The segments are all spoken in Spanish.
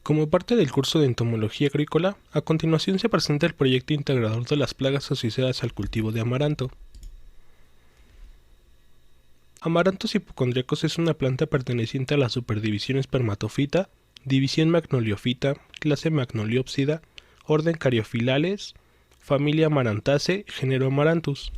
Como parte del curso de entomología agrícola, a continuación se presenta el proyecto integrador de las plagas asociadas al cultivo de amaranto. Amaranthus hipocondriacus es una planta perteneciente a la superdivisión Spermatophyta, división Magnoliophyta, clase Magnoliopsida, orden Caryophyllales, familia Amarantaceae, género Amaranthus.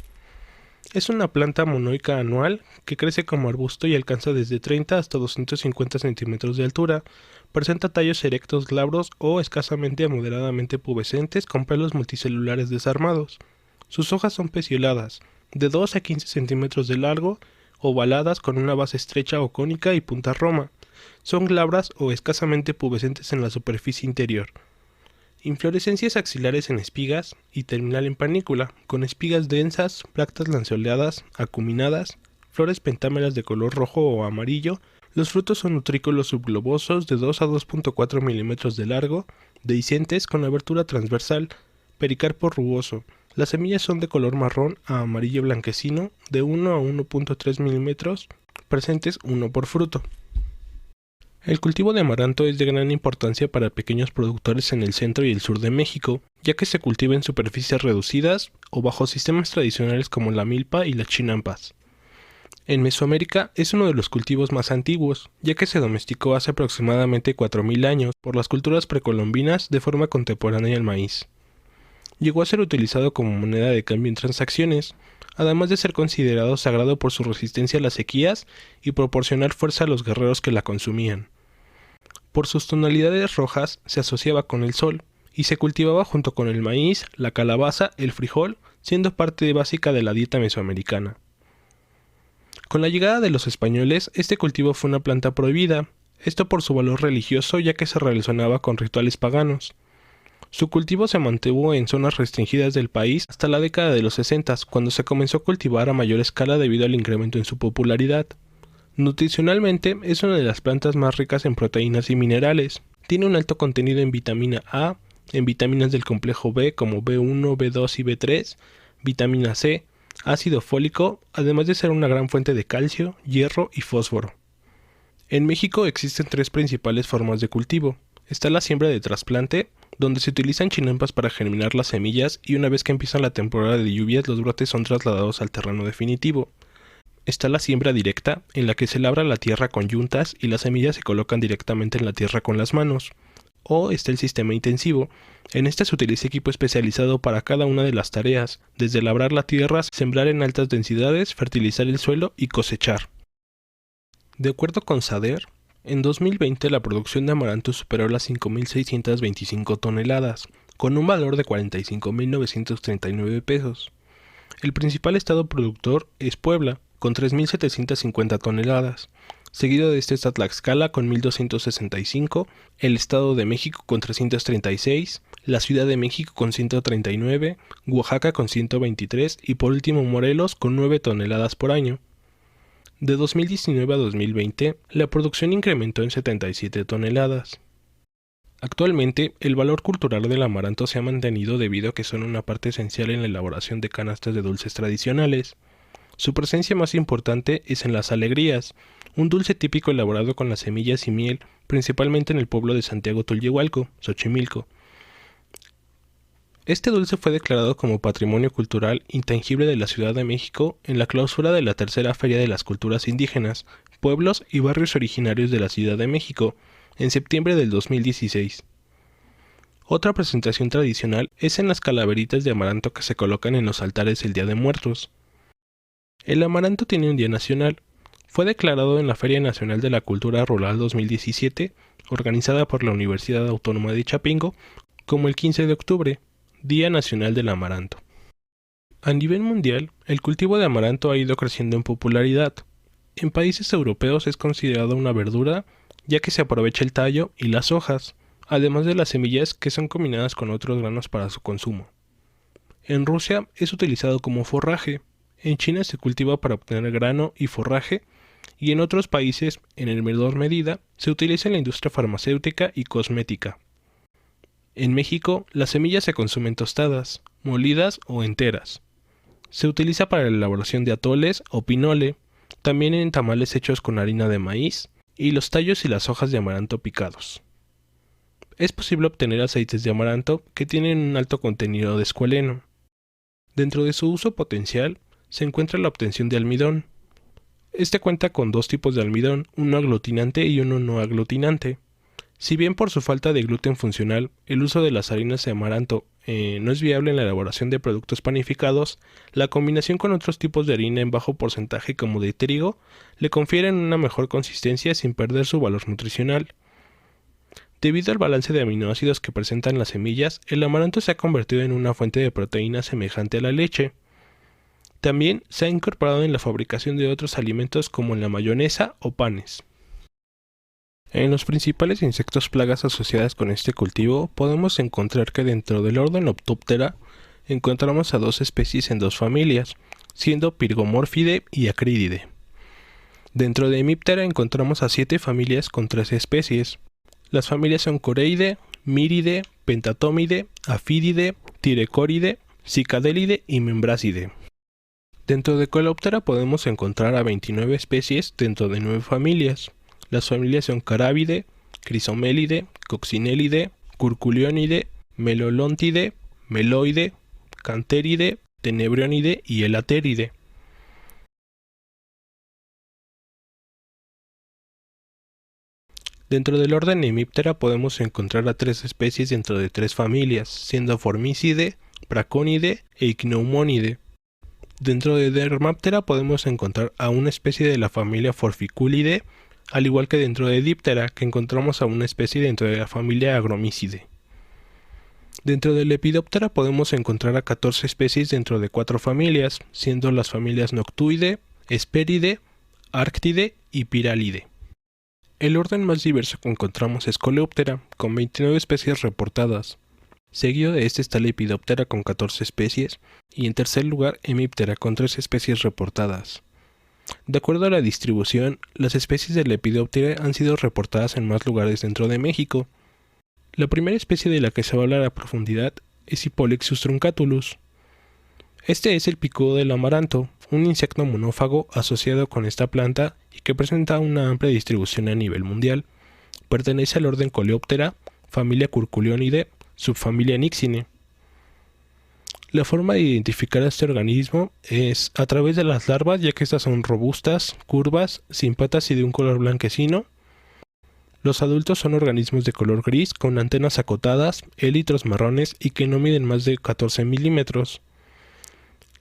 Es una planta monoica anual que crece como arbusto y alcanza desde 30 hasta 250 centímetros de altura. Presenta tallos erectos glabros o escasamente a moderadamente pubescentes con pelos multicelulares desarmados. Sus hojas son pecioladas, de 2 a 15 centímetros de largo, ovaladas con una base estrecha o cónica y punta roma. Son glabras o escasamente pubescentes en la superficie interior. Inflorescencias axilares en espigas y terminal en panícula, con espigas densas, bractas lanceoladas, acuminadas, flores pentámeras de color rojo o amarillo. Los frutos son nutrículos subglobosos de 2 a 2.4 milímetros de largo, dehiscentes con abertura transversal, pericarpo rugoso. Las semillas son de color marrón a amarillo blanquecino, de 1 a 1.3 milímetros, presentes uno por fruto. El cultivo de amaranto es de gran importancia para pequeños productores en el centro y el sur de México, ya que se cultiva en superficies reducidas o bajo sistemas tradicionales como la milpa y las chinampas. En Mesoamérica es uno de los cultivos más antiguos, ya que se domesticó hace aproximadamente 4000 años por las culturas precolombinas de forma contemporánea al maíz. Llegó a ser utilizado como moneda de cambio en transacciones, además de ser considerado sagrado por su resistencia a las sequías y proporcionar fuerza a los guerreros que la consumían. Por sus tonalidades rojas se asociaba con el sol y se cultivaba junto con el maíz, la calabaza, el frijol, siendo parte básica de la dieta mesoamericana. Con la llegada de los españoles, este cultivo fue una planta prohibida, esto por su valor religioso ya que se relacionaba con rituales paganos. Su cultivo se mantuvo en zonas restringidas del país hasta la década de los 60, cuando se comenzó a cultivar a mayor escala debido al incremento en su popularidad. Nutricionalmente es una de las plantas más ricas en proteínas y minerales. Tiene un alto contenido en vitamina A, en vitaminas del complejo B como B1, B2 y B3, vitamina C, ácido fólico, además de ser una gran fuente de calcio, hierro y fósforo. En México existen tres principales formas de cultivo. Está la siembra de trasplante, donde se utilizan chinampas para germinar las semillas y una vez que empieza la temporada de lluvias los brotes son trasladados al terreno definitivo. Está la siembra directa, en la que se labra la tierra con yuntas y las semillas se colocan directamente en la tierra con las manos. O está el sistema intensivo. En este se utiliza equipo especializado para cada una de las tareas, desde labrar la tierra, sembrar en altas densidades, fertilizar el suelo y cosechar. De acuerdo con SADER, en 2020 la producción de amaranto superó las 5.625 toneladas, con un valor de 45.939 pesos. El principal estado productor es Puebla, con 3.750 toneladas. Seguido de este está Tlaxcala con 1.265, el Estado de México con 336, la Ciudad de México con 139, Oaxaca con 123 y por último Morelos con 9 toneladas por año. De 2019 a 2020, la producción incrementó en 77 toneladas. Actualmente, el valor cultural del amaranto se ha mantenido debido a que son una parte esencial en la elaboración de canastas de dulces tradicionales. Su presencia más importante es en las alegrías, un dulce típico elaborado con las semillas y miel, principalmente en el pueblo de Santiago Tulyehualco, Xochimilco. Este dulce fue declarado como Patrimonio Cultural Intangible de la Ciudad de México en la clausura de la Tercera Feria de las Culturas Indígenas, Pueblos y Barrios Originarios de la Ciudad de México, en septiembre del 2016. Otra presentación tradicional es en las calaveritas de amaranto que se colocan en los altares el Día de Muertos. El amaranto tiene un día nacional. Fue declarado en la Feria Nacional de la Cultura Rural 2017, organizada por la Universidad Autónoma de Chapingo, como el 15 de octubre, Día Nacional del Amaranto. A nivel mundial, el cultivo de amaranto ha ido creciendo en popularidad. En países europeos es considerado una verdura, ya que se aprovecha el tallo y las hojas, además de las semillas que son combinadas con otros granos para su consumo. En Rusia es utilizado como forraje. En China se cultiva para obtener grano y forraje, y en otros países, en menor medida, se utiliza en la industria farmacéutica y cosmética. En México, las semillas se consumen tostadas, molidas o enteras. Se utiliza para la elaboración de atoles o pinole, también en tamales hechos con harina de maíz, y los tallos y las hojas de amaranto picados. Es posible obtener aceites de amaranto que tienen un alto contenido de escualeno. Dentro de su uso potencial se encuentra la obtención de almidón. Este cuenta con dos tipos de almidón, uno aglutinante y uno no aglutinante. Si bien por su falta de gluten funcional, el uso de las harinas de amaranto no es viable en la elaboración de productos panificados, la combinación con otros tipos de harina en bajo porcentaje como de trigo le confieren una mejor consistencia sin perder su valor nutricional. Debido al balance de aminoácidos que presentan las semillas, el amaranto se ha convertido en una fuente de proteína semejante a la leche. También se ha incorporado en la fabricación de otros alimentos como en la mayonesa o panes. En los principales insectos plagas asociadas con este cultivo podemos encontrar que dentro del orden Optoptera encontramos a dos especies en dos familias, siendo Pyrgomorphidae y Acrididae. Dentro de Hemiptera encontramos a 7 familias con 3 especies. Las familias son Coreidae, Miridae, Pentatomidae, Aphididae, Thyrecoridae, Cicadelidae y Membrasidae. Dentro de Coleoptera podemos encontrar a 29 especies dentro de 9 familias. Las familias son Carabidae, Chrysomelidae, Coccinellidae, Curculionidae, Melolontidae, Meloidae, Canteridae, Tenebrionidae y Elateridae. Dentro del orden Hemiptera podemos encontrar a 3 especies dentro de 3 familias, siendo Formicidae, Braconidae e Ichneumonidae. Dentro de Dermaptera podemos encontrar a una especie de la familia Forficulidae, al igual que dentro de Diptera, que encontramos a una especie dentro de la familia Agromycidae. Dentro de Lepidoptera podemos encontrar a 14 especies dentro de 4 familias, siendo las familias Noctuidae, Hesperidae, Arctidae y Pyralidae. El orden más diverso que encontramos es Coleoptera, con 29 especies reportadas. Seguido de este está Lepidoptera con 14 especies, y en tercer lugar Hemiptera con 3 especies reportadas. De acuerdo a la distribución, las especies de Lepidoptera han sido reportadas en más lugares dentro de México. La primera especie de la que se va a hablar a profundidad es Hipolixus truncatulus. Este es el picudo del amaranto, un insecto monófago asociado con esta planta y que presenta una amplia distribución a nivel mundial. Pertenece al orden Coleoptera, familia Curculionidae, subfamilia Nixine. La forma de identificar a este organismo es a través de las larvas, ya que estas son robustas, curvas, sin patas y de un color blanquecino. Los adultos son organismos de color gris con antenas acotadas, élitros marrones y que no miden más de 14 milímetros.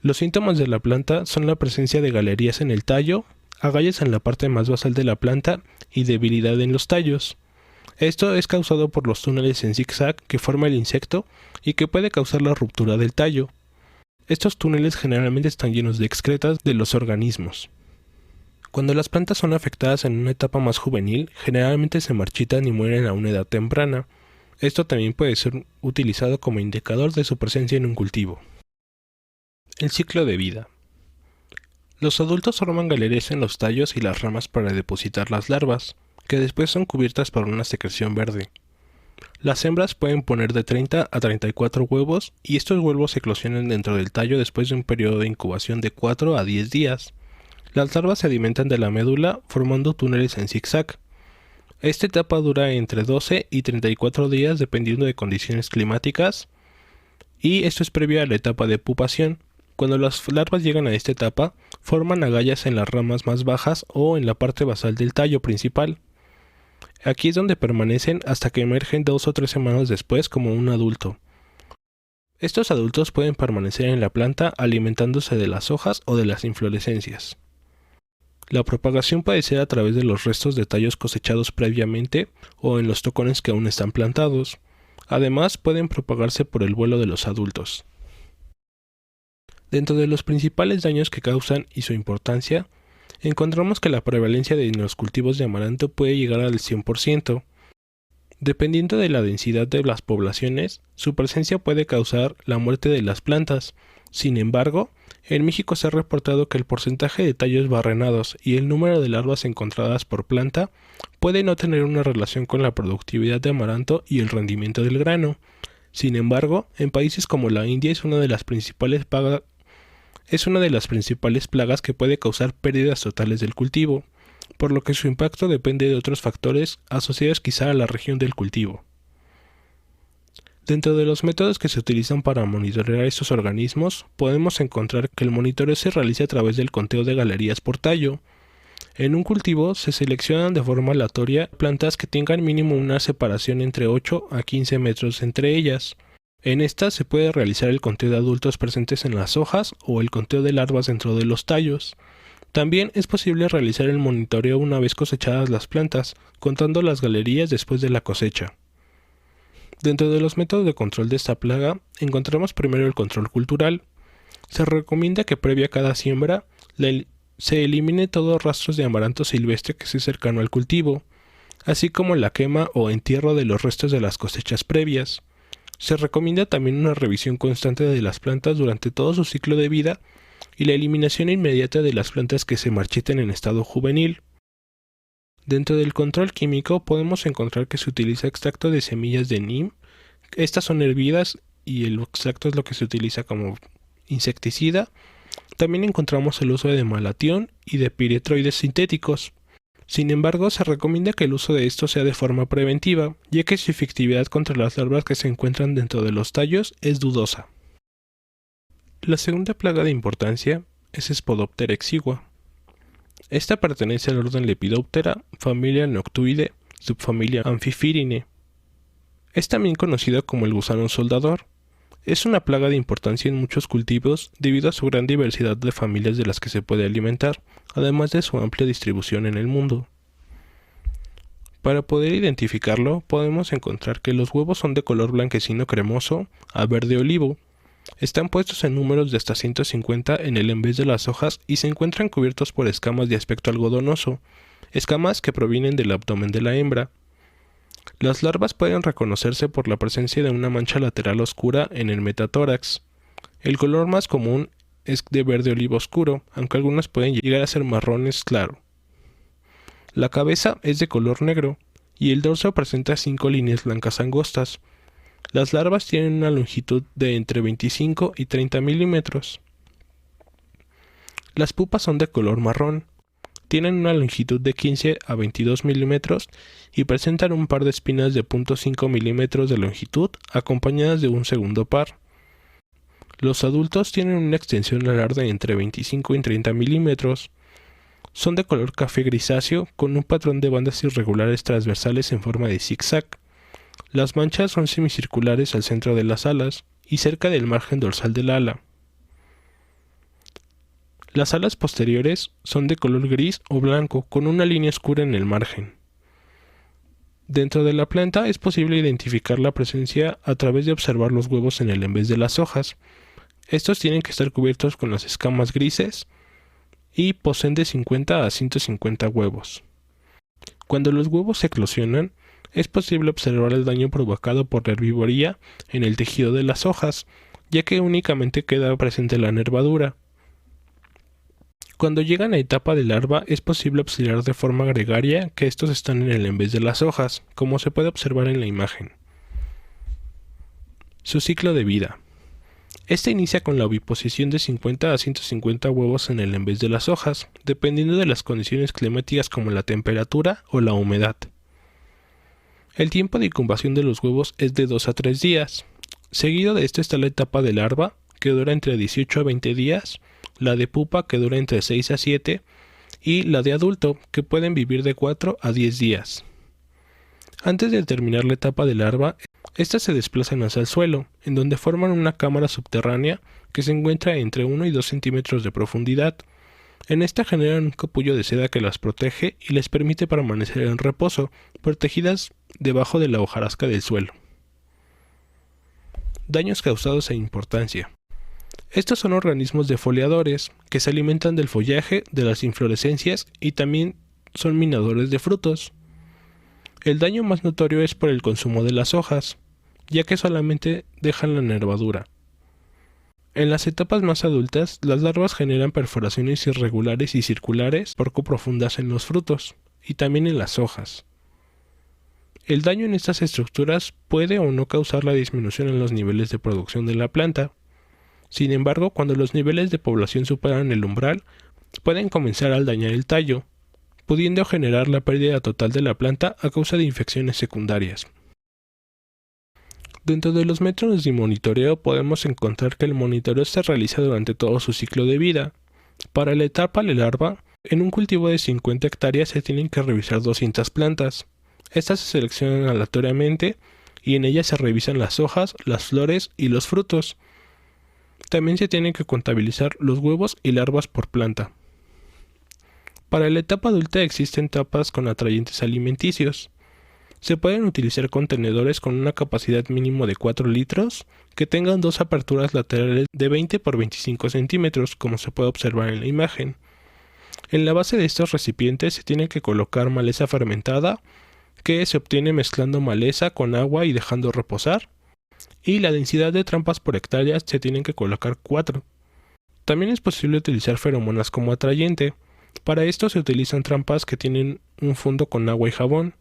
Los síntomas de la planta son la presencia de galerías en el tallo, agallas en la parte más basal de la planta y debilidad en los tallos. Esto es causado por los túneles en zigzag que forma el insecto y que puede causar la ruptura del tallo. Estos túneles generalmente están llenos de excretas de los organismos. Cuando las plantas son afectadas en una etapa más juvenil, generalmente se marchitan y mueren a una edad temprana. Esto también puede ser utilizado como indicador de su presencia en un cultivo. El ciclo de vida. Los adultos forman galerías en los tallos y las ramas para depositar las larvas, que después son cubiertas por una secreción verde. Las hembras pueden poner de 30 a 34 huevos y estos huevos eclosionan dentro del tallo después de un periodo de incubación de 4 a 10 días. Las larvas se alimentan de la médula formando túneles en zigzag. Esta etapa dura entre 12 y 34 días dependiendo de condiciones climáticas y esto es previo a la etapa de pupación. Cuando las larvas llegan a esta etapa, forman agallas en las ramas más bajas o en la parte basal del tallo principal. Aquí es donde permanecen hasta que emergen 2 o 3 semanas después como un adulto. Estos adultos pueden permanecer en la planta alimentándose de las hojas o de las inflorescencias. La propagación puede ser a través de los restos de tallos cosechados previamente o en los tocones que aún están plantados. Además, pueden propagarse por el vuelo de los adultos. Dentro de los principales daños que causan y su importancia, encontramos que la prevalencia de los cultivos de amaranto puede llegar al 100%. Dependiendo de la densidad de las poblaciones, su presencia puede causar la muerte de las plantas. Sin embargo, en México se ha reportado que el porcentaje de tallos barrenados y el número de larvas encontradas por planta puede no tener una relación con la productividad de amaranto y el rendimiento del grano. Sin embargo, en países como la India es una de las principales plagas que puede causar pérdidas totales del cultivo, por lo que su impacto depende de otros factores asociados quizá a la región del cultivo. Dentro de los métodos que se utilizan para monitorear estos organismos, podemos encontrar que el monitoreo se realiza a través del conteo de galerías por tallo. En un cultivo se seleccionan de forma aleatoria plantas que tengan mínimo una separación entre 8 a 15 metros entre ellas. En estas se puede realizar el conteo de adultos presentes en las hojas o el conteo de larvas dentro de los tallos. También es posible realizar el monitoreo una vez cosechadas las plantas, contando las galerías después de la cosecha. Dentro de los métodos de control de esta plaga, encontramos primero el control cultural. Se recomienda que previa a cada siembra se elimine todos rastros de amaranto silvestre que esté cercano al cultivo, así como la quema o entierro de los restos de las cosechas previas. Se recomienda también una revisión constante de las plantas durante todo su ciclo de vida y la eliminación inmediata de las plantas que se marchiten en estado juvenil. Dentro del control químico podemos encontrar que se utiliza extracto de semillas de neem. Estas son hervidas y el extracto es lo que se utiliza como insecticida. También encontramos el uso de malatión y de piretroides sintéticos. Sin embargo, se recomienda que el uso de estos sea de forma preventiva, ya que su efectividad contra las larvas que se encuentran dentro de los tallos es dudosa. La segunda plaga de importancia es Spodoptera exigua. Esta pertenece al orden Lepidoptera, familia Noctuide, subfamilia Amphiphyridae. Es también conocida como el gusano soldador. Es una plaga de importancia en muchos cultivos debido a su gran diversidad de familias de las que se puede alimentar, además de su amplia distribución en el mundo. Para poder identificarlo, podemos encontrar que los huevos son de color blanquecino cremoso a verde olivo. Están puestos en números de hasta 150 en el envés de las hojas y se encuentran cubiertos por escamas de aspecto algodonoso, escamas que provienen del abdomen de la hembra. Las larvas pueden reconocerse por la presencia de una mancha lateral oscura en el metatórax. El color más común es de verde olivo oscuro, aunque algunas pueden llegar a ser marrones claro. La cabeza es de color negro y el dorso presenta 5 líneas blancas angostas. Las larvas tienen una longitud de entre 25 y 30 milímetros. Las pupas son de color marrón. Tienen una longitud de 15 a 22 milímetros y presentan un par de espinas de 0.5 milímetros de longitud acompañadas de un segundo par. Los adultos tienen una extensión alar de entre 25 y 30 milímetros. Son de color café grisáceo con un patrón de bandas irregulares transversales en forma de zigzag. Las manchas son semicirculares al centro de las alas y cerca del margen dorsal del ala. Las alas posteriores son de color gris o blanco con una línea oscura en el margen. Dentro de la planta es posible identificar la presencia a través de observar los huevos en el envés de las hojas. Estos tienen que estar cubiertos con las escamas grises y poseen de 50 a 150 huevos. Cuando los huevos eclosionan, es posible observar el daño provocado por la herbivoría en el tejido de las hojas, ya que únicamente queda presente la nervadura. Cuando llegan a etapa de larva es posible observar de forma gregaria que estos están en el envés de las hojas, como se puede observar en la imagen. Su ciclo de vida. Este inicia con la oviposición de 50 a 150 huevos en el envés de las hojas, dependiendo de las condiciones climáticas como la temperatura o la humedad. El tiempo de incubación de los huevos es de 2 a 3 días. Seguido de esto está la etapa de larva, que dura entre 18 a 20 días, la de pupa, que dura entre 6 a 7, y la de adulto, que pueden vivir de 4 a 10 días. Antes de terminar la etapa de larva, estas se desplazan hacia el suelo, en donde forman una cámara subterránea que se encuentra entre 1 y 2 centímetros de profundidad. En esta generan un capullo de seda que las protege y les permite permanecer en reposo, protegidas debajo de la hojarasca del suelo. Daños causados e importancia. Estos son organismos defoliadores que se alimentan del follaje, de las inflorescencias y también son minadores de frutos. El daño más notorio es por el consumo de las hojas, ya que solamente dejan la nervadura. En las etapas más adultas, las larvas generan perforaciones irregulares y circulares poco profundas en los frutos y también en las hojas. El daño en estas estructuras puede o no causar la disminución en los niveles de producción de la planta. Sin embargo, cuando los niveles de población superan el umbral, pueden comenzar a dañar el tallo, pudiendo generar la pérdida total de la planta a causa de infecciones secundarias. Dentro de los métodos de monitoreo podemos encontrar que el monitoreo se realiza durante todo su ciclo de vida. Para la etapa de larva, en un cultivo de 50 hectáreas se tienen que revisar 200 plantas. Estas se seleccionan aleatoriamente y en ellas se revisan las hojas, las flores y los frutos. También se tienen que contabilizar los huevos y larvas por planta. Para la etapa adulta existen tapas con atrayentes alimenticios. Se pueden utilizar contenedores con una capacidad mínimo de 4 litros que tengan dos aperturas laterales de 20 por 25 centímetros, como se puede observar en la imagen. En la base de estos recipientes se tiene que colocar maleza fermentada, que se obtiene mezclando maleza con agua y dejando reposar, y la densidad de trampas por hectárea se tienen que colocar 4. También es posible utilizar feromonas como atrayente. Para esto se utilizan trampas que tienen un fondo con agua y jabón,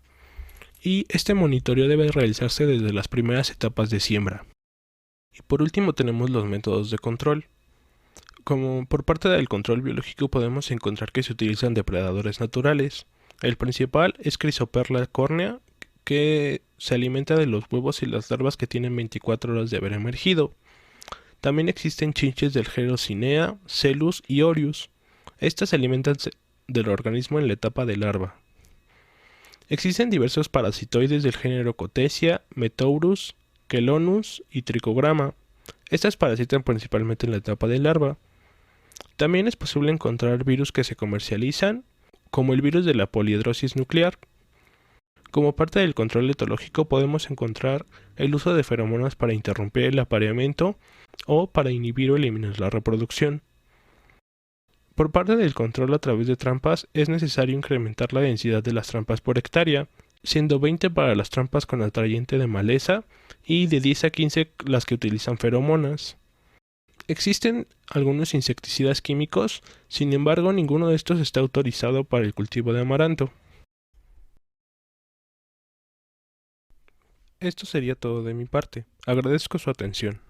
y este monitoreo debe realizarse desde las primeras etapas de siembra. Y por último tenemos los métodos de control. Como por parte del control biológico podemos encontrar que se utilizan depredadores naturales. El principal es Chrysoperla córnea, que se alimenta de los huevos y las larvas que tienen 24 horas de haber emergido. También existen chinches del género Cinea, Celus y Orius. Estas se alimentan del organismo en la etapa de larva. Existen diversos parasitoides del género Cotesia, Metaurus, Quelonus y Trichogramma. Estas parasitan principalmente en la etapa de larva. También es posible encontrar virus que se comercializan, como el virus de la poliedrosis nuclear. Como parte del control etológico podemos encontrar el uso de feromonas para interrumpir el apareamiento o para inhibir o eliminar la reproducción. Por parte del control a través de trampas es necesario incrementar la densidad de las trampas por hectárea, siendo 20 para las trampas con atrayente de maleza y de 10 a 15 las que utilizan feromonas. Existen algunos insecticidas químicos, sin embargo ninguno de estos está autorizado para el cultivo de amaranto. Esto sería todo de mi parte. Agradezco su atención.